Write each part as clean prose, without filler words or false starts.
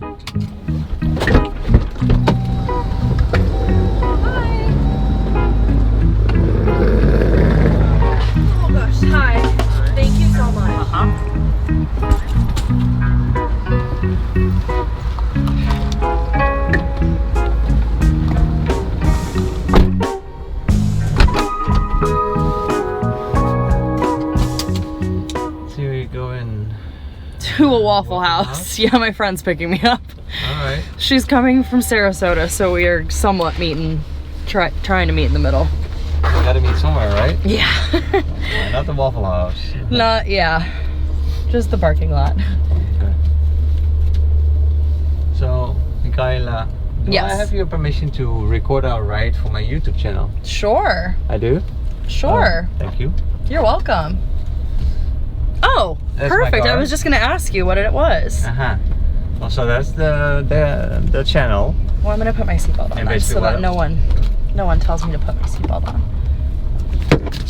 Oh gosh, hi. Thank you so much. So you're going To a Waffle House. Yeah, my friend's picking me up. alright. She's coming from Sarasota, so we are somewhat trying to meet in the middle. We gotta meet somewhere, right? Yeah. Not the Waffle House. Not, yeah. Just the parking lot. Okay. So, Micayla, do Yes. I have your permission to record our ride for my YouTube channel? Sure. I do? Sure. Thank you. You're welcome. Oh, That's my perfect. I car. was just gonna ask you what it was. Uh-huh. Well, so that's the channel. Well, I'm gonna put my seatbelt on And then, basically so that what- no one tells me to put my seatbelt on.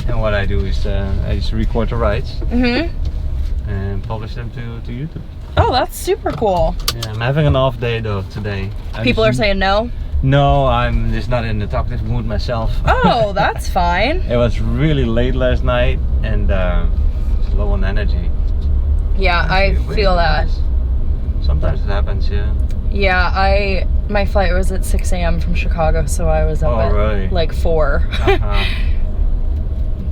And what I do is I just record the rides Mm-hmm. and publish them to YouTube. Oh, that's super cool. Yeah, I'm having an off day though today. People are saying no. No, I'm just not in the talkative mood myself. Oh, that's fine. It was really late last night and it's low on energy. Yeah, I Really feel that. nice. Sometimes it happens, yeah. Yeah, my flight was at 6 a.m. from Chicago, so I was up Oh, at really? like 4. Uh-huh.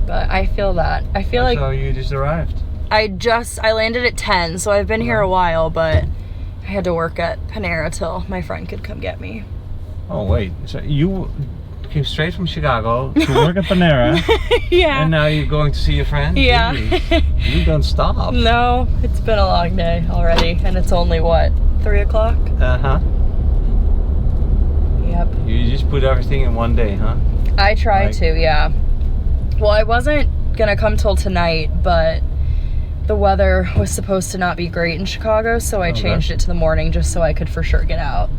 But I feel that. I feel like So you just arrived? I landed at 10, so I've been here a while, but I had to work at Panera till my friend could come get me. Oh wait, so you came straight from Chicago to work at Panera Yeah. and now you're going to see your friend? Yeah. Really? You don't stop. No, it's been a long day already, and it's only what, 3 o'clock? Uh-huh. Yep. You just put everything in one day, huh? I try Like- to, yeah. Well, I wasn't gonna come till tonight, but the weather was supposed to not be great in Chicago, so I Okay. changed it to the morning just so I could for sure get out.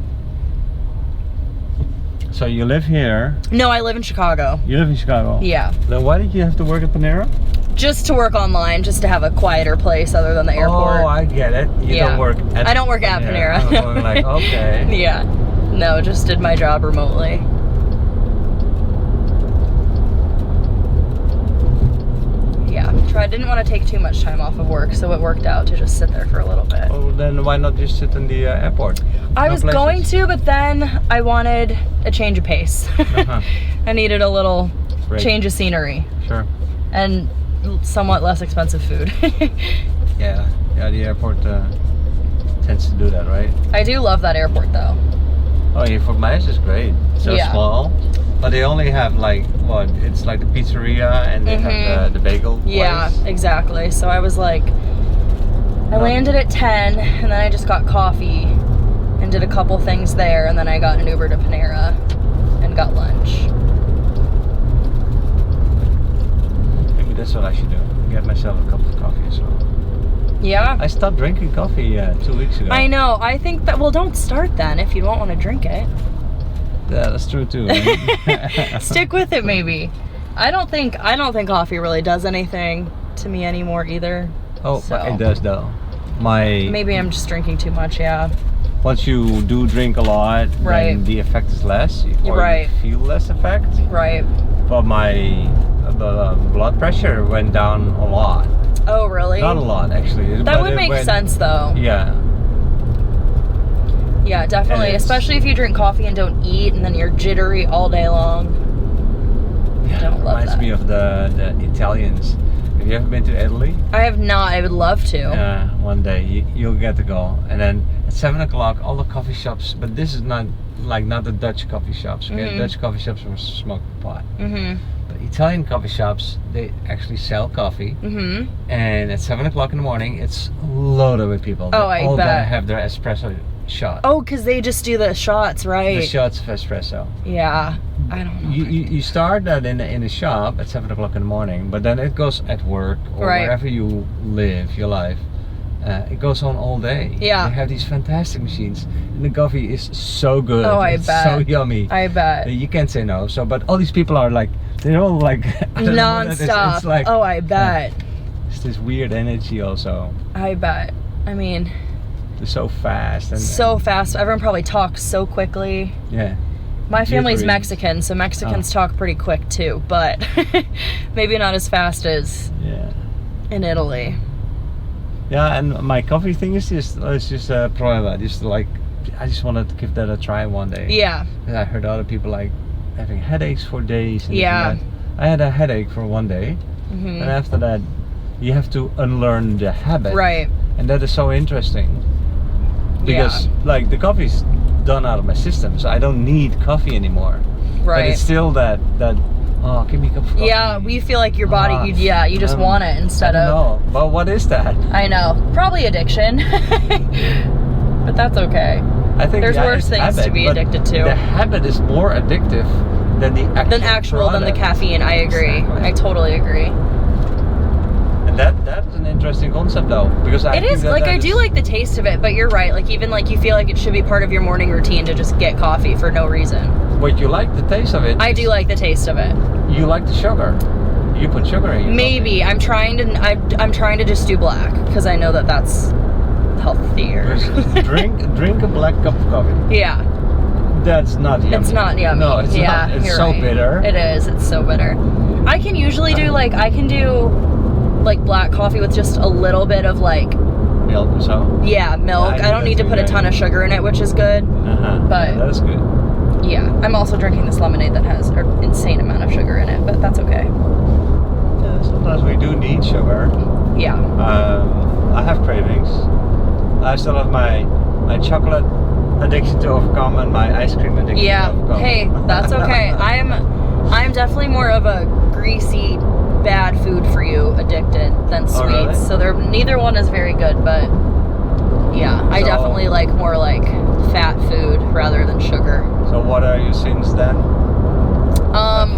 So you live here, No, I live in Chicago. you live in Chicago. Yeah. Then why did you have to work at Panera? Just to work online, just to have a quieter place other than the airport. Oh, I get it. You Yeah. don't work at I don't work at Panera. I'm going like, okay. Yeah. No, just did my job remotely. Yeah. Didn't want to take too much time off of work, so it worked out to just sit there for a little bit. Oh, then why not just sit in the airport? I No was places? going to, but then I wanted a change of pace. Uh-huh. I needed a little Break. change of scenery Sure. and somewhat less expensive food. Yeah, the airport tends to do that, right? I do love that airport though. Oh, yeah, Fort Myers is great. So Yeah. small, but they only have like what? It's like the pizzeria and they have the bagel place. Yeah, exactly. So I was like, I landed at 10 and then I just got coffee and did a couple things there, and then I got an Uber to Panera and got lunch. Maybe that's what I should do. Get myself a cup of coffee as well. Yeah. I stopped drinking coffee 2 weeks ago. I know. I think that, well, don't start then if you don't want to drink it. Yeah, that's true too. Right? Stick with it maybe. I don't think coffee really does anything to me anymore either. Oh, So. it does though. My Maybe I'm just drinking too much, yeah. once you do drink a lot, Right. then the effect is less, or Right. you feel less effect. Right. But my blood pressure went down a lot. Oh, really? Not a lot actually. That but would it make went- sense though. Yeah. Yeah, definitely. it's- Especially if you drink coffee and don't eat and then you're jittery all day long. Don't love Reminds that. me of the Italians. Have you ever been to Italy? I have not. I would love to. Yeah, one day you'll get to go. And then at 7 o'clock, all the coffee shops, but this is not the Dutch coffee shops. Okay? Mhm. Dutch coffee shops will smoke pot. Mhm. But Italian coffee shops, they actually sell coffee. Mhm. And at 7 o'clock in the morning, it's loaded with people. Oh, They I all gotta bet. have their espresso shot. Oh, because they just do the shots, right? The shots of espresso. Yeah. I don't know. You start that in the shop at 7 o'clock in the morning, but then it goes at work or Right. wherever you live your life. It goes on all day. Yeah. They have these fantastic machines, and the coffee is so good. Oh, I it's bet. so yummy. I bet. You can't say no. So, but all these people are like, they're all like I don't know what it is. Non-stop. It's like Oh, I bet. it's this weird energy also. I bet. I mean, so fast and So fast. Everyone probably talks so quickly. yeah. My family's Different. Mexican, so Mexicans talk pretty quick too, but maybe not as fast as Yeah. in Italy. Yeah, and my coffee thing is just prueba. Just like I just wanted to give that a try one day. Yeah. I heard other people like having headaches for days. And this Yeah. and that. I had a headache for one day, Hmm. and after that, you have to unlearn the habit. Right. And that is so interesting because like the coffee's done out of my system, so I don't need coffee anymore. But Right. it's still that oh, give me a cup of coffee. Yeah, we feel like your body, you just um, want it instead I don't of. know. But what is that? I know. Probably addiction. But that's okay. I think There's worse it's things to habit, be but addicted to. The habit is more addictive than the actual Than the product. caffeine. I agree. Exactly. I totally agree. And that is an interesting concept though, because I It think is that like that I do is- like the taste of it, but you're right. Like even like you feel like it should be part of your morning routine to just get coffee for no reason. But you like the taste of it. I do like the taste of it. You like the sugar. You put sugar in your Maybe I'm trying to just do black because I know that that's healthier. coffee. drink a black cup of coffee. Yeah, That's not yummy. it's not yummy. No, it's yeah, not. It's you're so right. bitter. It is. It's so bitter. I can usually do like black coffee with just a little bit of like Milk or so. milk. Yeah, I I don't need to think put a that's ton okay. of sugar in it, which is good. But- yeah, that's good. Yeah, I'm also drinking this lemonade that has an insane amount of sugar in it, but that's okay. Yeah, sometimes we do need sugar. Yeah. I have cravings. I still have my chocolate addiction to overcome and my ice cream addiction to Yeah. overcome. Hey, that's okay. I'm definitely more of a greasy, bad food for you addicted than sweets. really? So neither one is very good, but yeah, I So- definitely like more like fat food rather than sugar. So what are your sins then?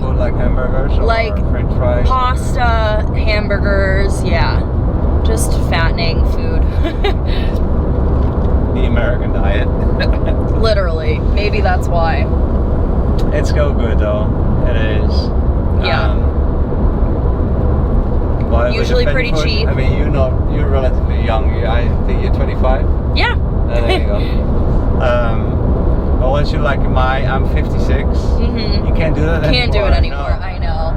Food like hamburgers or like French fries? Pasta, hamburgers, yeah. Just fattening food. The American diet. Literally. Maybe that's why. It's so good though. It is. Yeah. Well, with the Usually fatty pretty food, cheap. I mean, you're relatively young. I think you're 25. Yeah. There you go. But once you're like I'm 56. Mhm. You can't do that anymore. Can't do it anymore. No. I know.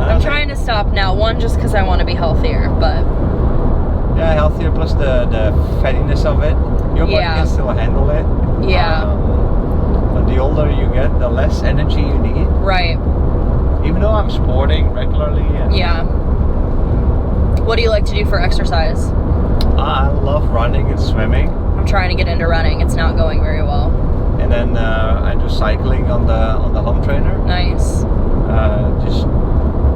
And I'm I trying to stop now. One, just because I want to be healthier, but Yeah, healthier plus the fattiness of it. Your body Yeah. can still handle it. yeah, But the older you get, the less energy you need. right. Even though I'm sporting regularly. And Yeah. What do you like to do for exercise? I love running and swimming. I'm trying to get into running. It's not going very well. And then I do cycling on the home trainer. Nice.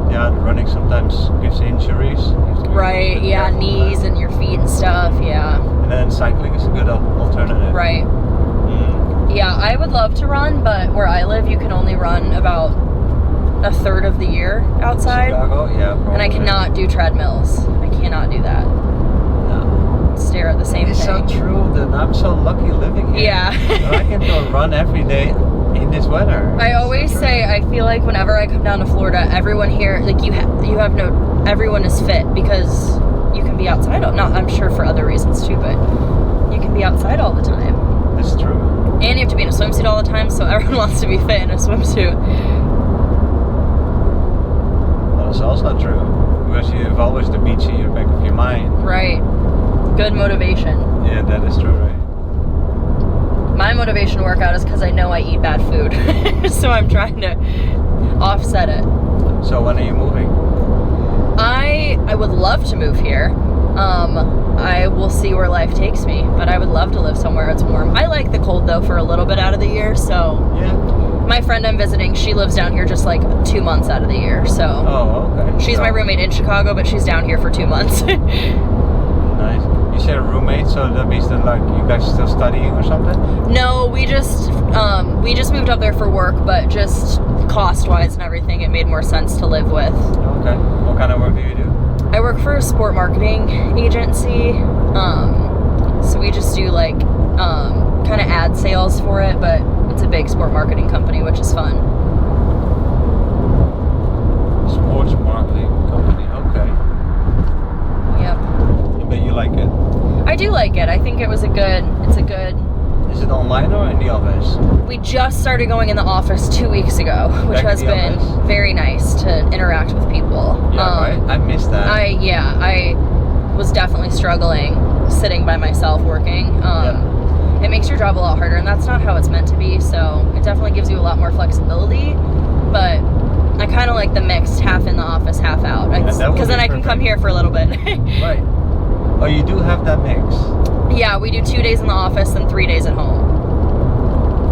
The running sometimes gives injuries. You have to be a Right. little bit Yeah. careful with Knees that. and your feet and stuff. Yeah. And then cycling is a good alternative. Right. Mm. Yeah. I would love to run, but where I live, you can only run about a third of the year outside. Chicago, yeah. And I probably. cannot do treadmills. I cannot do that. No. Stare at the same It's thing. so true that I'm so lucky living here. Yeah. So I can go run every day in this weather. I always say I feel like whenever I come down to Florida, everyone here like everyone is fit because you can be outside. I'm sure for other reasons too, but you can be outside all the time, It's true. and you have to be in a swimsuit all the time. So everyone wants to be fit in a swimsuit. But it's also true because you have always the beach in your back of your mind. Right. Good motivation. Yeah, that is true, right? My motivation to work out is because I know I eat bad food, so I'm trying to offset it. So when are you moving? I would love to move here. I will see where life takes me, but I would love to live somewhere it's warm. I like the cold though for a little bit out of the year. So Yeah. my friend I'm visiting, she lives down here just like 2 months out of the year. So Oh, okay. she's So- my roommate in Chicago, but she's down here for 2 months. Nice. You share a roommate, so that means that like you guys still studying or something? No, we just moved up there for work, but just cost-wise and everything, it made more sense to live with. Okay. What kind of work do you do? I work for a sport marketing agency, so we just do like kind of ad sales for it, but it's a big sport marketing company, which is fun. Sports marketing company. Okay. Yep. But you like it? I do like it. I think it's a good. Is it online or in the office? We just started going in the office 2 weeks ago, which Back in has the been office? very nice to interact with people. Yeah, right. I missed that. I was definitely struggling sitting by myself working. It makes your job a lot harder, and that's not how it's meant to be. So it definitely gives you a lot more flexibility. But I kind of like the mixed, half in the office, half out, because then I can come here for a little bit. Right. Oh, you do have that mix. Yeah, we do 2 days in the office and 3 days at home.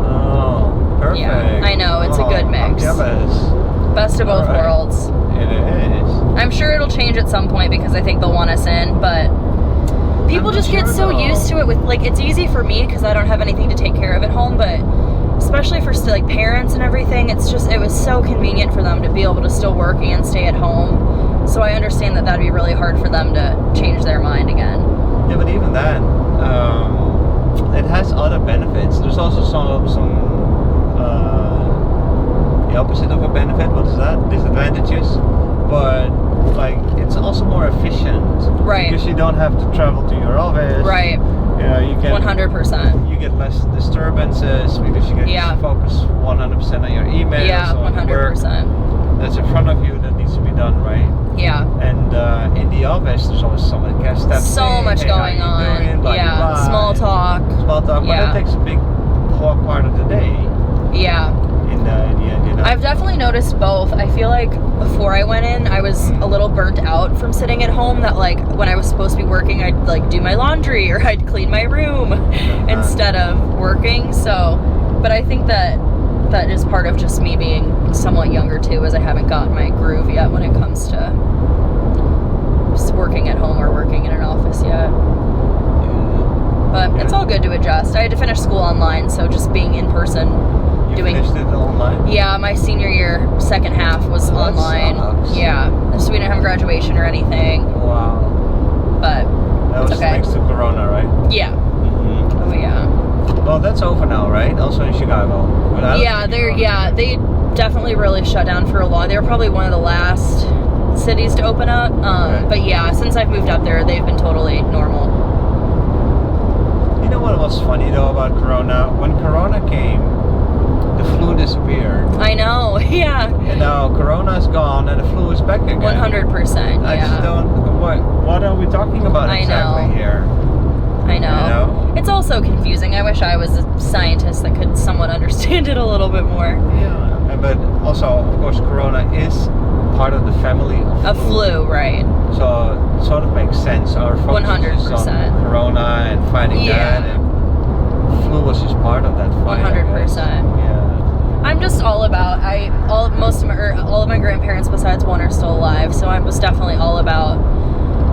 Oh, perfect. Yeah, I know, it's a good mix. I'm jealous. Best of both worlds. It is. I'm sure it'll change at some point because I think they'll want us in, but people just get so used to it with, like, it's easy for me because I don't have anything to take care of at home, but especially for like parents and everything, it was so convenient for them to be able to still work and stay at home. So I understand that that'd be really hard for them to change their mind again. Yeah, but even then, it has other benefits. There's also some the opposite of a benefit. What is that? Disadvantages. But like, it's also more efficient. Right. Because you don't have to travel to your office. Right. You get 100%. You get less disturbances because you get to focus 100% on your emails. Yeah, 100%. That's in front of you that needs to be done, right? Yeah. And in the office, there's always someone that steps in. So much going on. Doing, blah, yeah. blah, blah. Small talk. But that takes a big part of the day. Yeah. In the end, you know. I've definitely noticed both. I feel like before I went in, I was a little burnt out from sitting at home. That like when I was supposed to be working, I'd like do my laundry or I'd clean my room instead of working. So, but I think that is part of just me being somewhat younger too, as I haven't gotten my groove yet when it comes to just working at home or working in an office yet. But it's all good to adjust. I had to finish school online, so just being in person. You finished it online? Yeah, my senior year, second half was online. Sucks. Yeah, so we didn't have graduation or anything. Wow. But that was okay. Thanks to Corona, right? Yeah. Mm-hmm. Oh yeah. Well, that's over now, right? Also in Chicago. They definitely really shut down for a while. They were probably one of the last cities to open up. But yeah, since I've moved up there, they've been totally normal. You know what was funny though about Corona? When Corona came, the flu disappeared. I know, yeah. And now Corona's gone and the flu is back again. 100%. I just don't. What are we talking about exactly here? I know. You know? It's also confusing. I wish I was a scientist that could somewhat understand it a little bit more. Yeah, but also, of course, Corona is part of the family of flu, right? So it sort of makes sense. Our focus 100%. is on Corona and fighting that, and flu was just part of that fight. 100%. Yeah. I'm just all about. All of my grandparents besides one are still alive, so I was definitely all about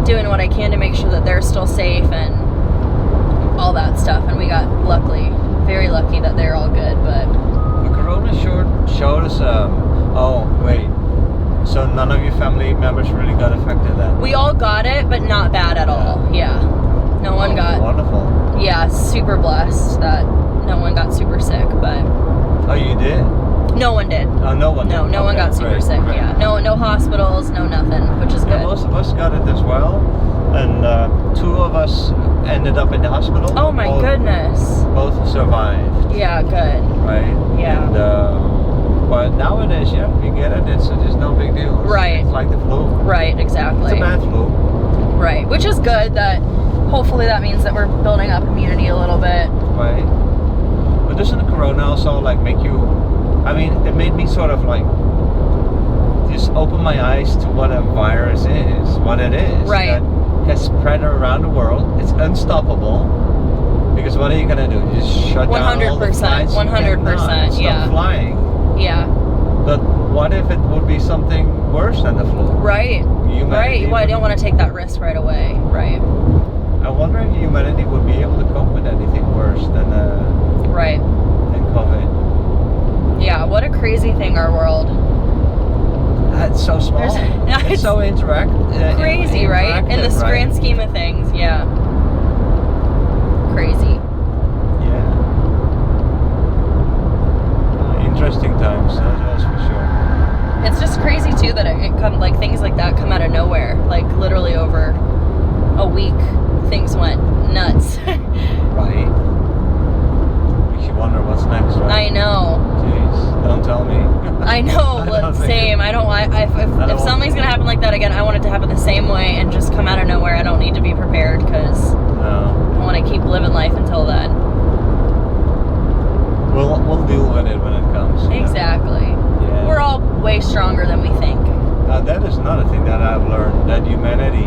doing what I can to make sure that they're still safe and all that stuff. And we got very lucky that they're all good. But Corona showed us. Oh wait. So none of your family members really got affected then? We all got it, but not bad at all. Yeah. No one got. Wonderful. Yeah, super blessed that no one got super sick, but. Oh, you did? No one did. Oh, no one did? No one got super sick, yeah. No hospitals, no nothing, which is good. Yeah, most of us got it as well, and 2 of us ended up in the hospital. Oh my goodness. Both survived. Yeah, good. Right? Yeah. And, but nowadays, yeah, we get it. It's just no big deal. It's like the flu. Right, exactly. It's a bad flu. Right, which is good. That hopefully that means that we're building up immunity a little bit. Right. But doesn't the Corona also like make you? I mean, it made me sort of like just open my eyes to what a virus is, what it is. Right. That has spread around the world. It's unstoppable. Because what are you gonna do? You just shut down all the flights? 100%. Stop flying. Yeah. But what if it would be something worse than the flu? Right. Humanity Well, I don't want to take that risk right away. Right. I wonder if humanity would be able to cope with anything worse than COVID. Yeah, what a crazy thing, our world. It's so small. It's so crazy, right? In the grand scheme of things, yeah. Crazy. Yeah. Interesting times, that's for sure. It's just crazy too that things like that come out of nowhere. Like literally over a week, things went nuts. tell me. I know, I don't think same. I don't. If something's gonna happen like that again, I want it to happen the same way and just come out of nowhere. I don't need to be prepared because I want to keep living life until then. We'll deal with it when it comes. Exactly. Yeah. We're all way stronger than we think. That is another thing that I've learned, that humanity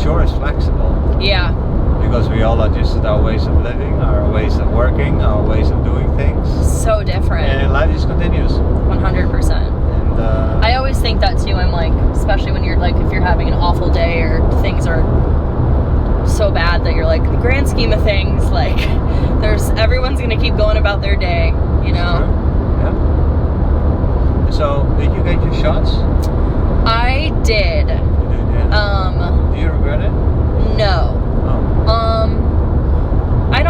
sure is flexible. Yeah. Because we all adjusted our ways of living, our ways of working, our ways of doing things. So different. And life just continues. 100%. And I always think that too. I'm like, especially when you're like, if you're having an awful day or things are so bad that you're like, in the grand scheme of things, like, everyone's gonna keep going about their day, you know? Yeah. So, did you get your shots? I did. You did, yeah. Do you regret it? No. Oh. I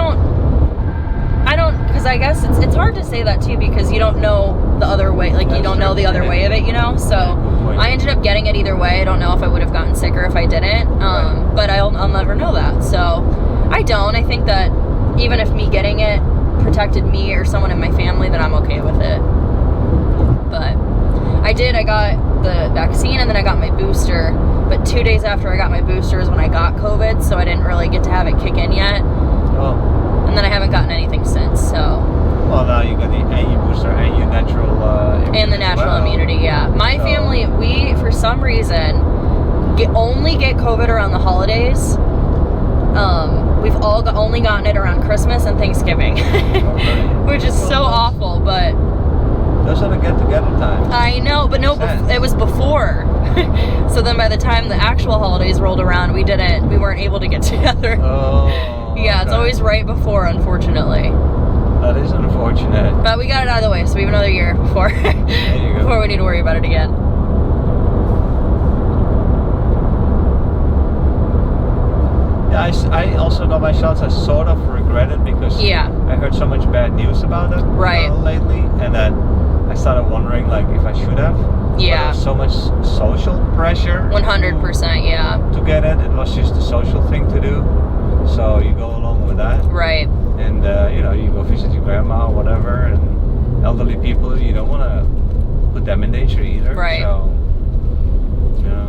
don't, because I guess it's hard to say that too, because you don't know the other way, like you don't know the other way of it, you know? So I ended up getting it either way. I don't know if I would have gotten sicker if I didn't, but I'll never know that. So I don't. I think that even if me getting it protected me or someone in my family, then I'm okay with it. But I got the vaccine and then I got my booster, but 2 days after I got my booster is when I got COVID, so I didn't really get to have it kick in yet. Oh. And then I haven't gotten anything since, so. Well, now you got the anti booster and your natural immunity. And the natural immunity, yeah. My family, we, for some reason, only get COVID around the holidays. We've all only gotten it around Christmas and Thanksgiving, which is so awful, but. Those are the get-together times. I know, but no, it was before. So then by the time the actual holidays rolled around, we weren't able to get together. Oh. Yeah, it's always right before, unfortunately. That is unfortunate. But we got it out of the way, so we have another year before before we need to worry about it again. Yeah, I also got my shots. I sort of regret it because I heard so much bad news about it lately, and then I started wondering like if I should have. Yeah. There's so much social pressure. 100%, yeah. To get it, it was just a social thing to do, so you go along with that. Right. And you know, you go visit your grandma or whatever, and elderly people, you don't want to put them in danger either. Right. So, yeah.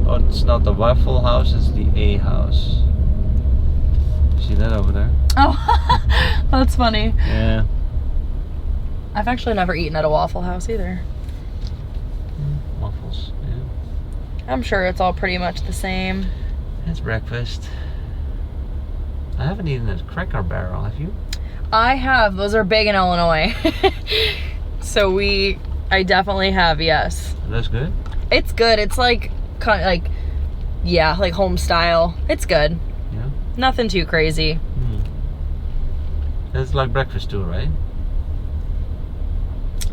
Oh, it's not the Waffle House, it's the A House. See that over there? Oh, that's funny. Yeah. I've actually never eaten at a Waffle House either. Waffles, yeah. I'm sure it's all pretty much the same. It's breakfast. I haven't eaten at Cracker Barrel, have you? I have. Those are big in Illinois. So I definitely have, yes. That's good? It's good. It's like, kind of like, yeah, like home style. It's good. Yeah. Nothing too crazy. It's like breakfast too, right?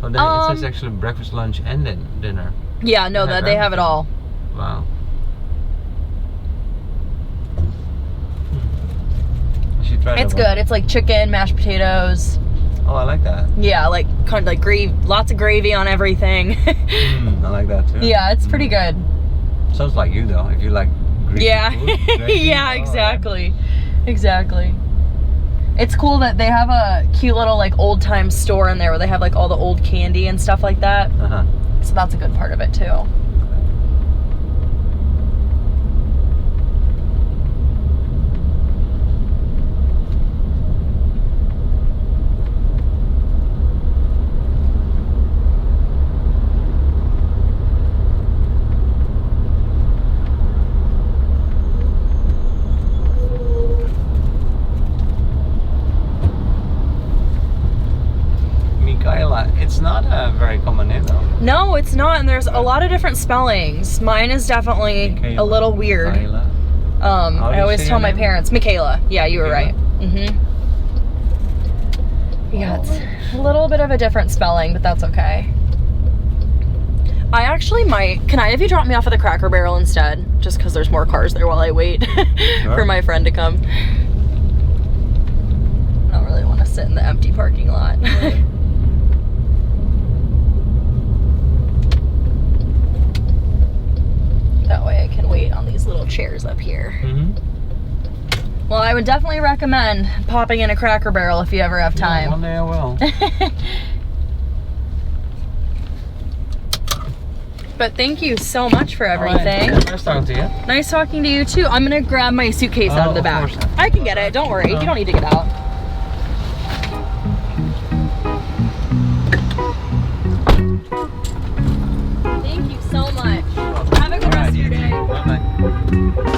Oh, then it says actually breakfast, lunch, and then dinner. Yeah, no, they have it all. Wow. It's good. It's like chicken, mashed potatoes. Oh, I like that. Yeah, like kind of like gravy, lots of gravy on everything. I like that too. Yeah, it's pretty good. Sounds like you though. If you like greasy food, gravy, yeah, exactly. Exactly. It's cool that they have a cute little like old time store in there where they have like all the old candy and stuff like that. So that's a good part of it too. Micayla, it's not a very common name though. No, it's not, and there's a lot of different spellings. Mine is definitely Micayla, a little weird. I always tell my parents, Micayla. Yeah, you were right. Yeah, it's a little bit of a different spelling, but that's okay. I actually might. Can I have you drop me off at the Cracker Barrel instead? Just because there's more cars there while I wait for my friend to come. I don't really want to sit in the empty parking lot. That way I can wait on these little chairs up here. Well, I would definitely recommend popping in a Cracker Barrel if you ever have time. Yeah, one day I will. But thank you so much for everything. Right. Nice talking to you. Nice talking to you too. I'm gonna grab my suitcase out of the back. Course. I can get it, don't worry. You don't need to get out. Thank you so much. Have a good rest of your day. Bye-bye.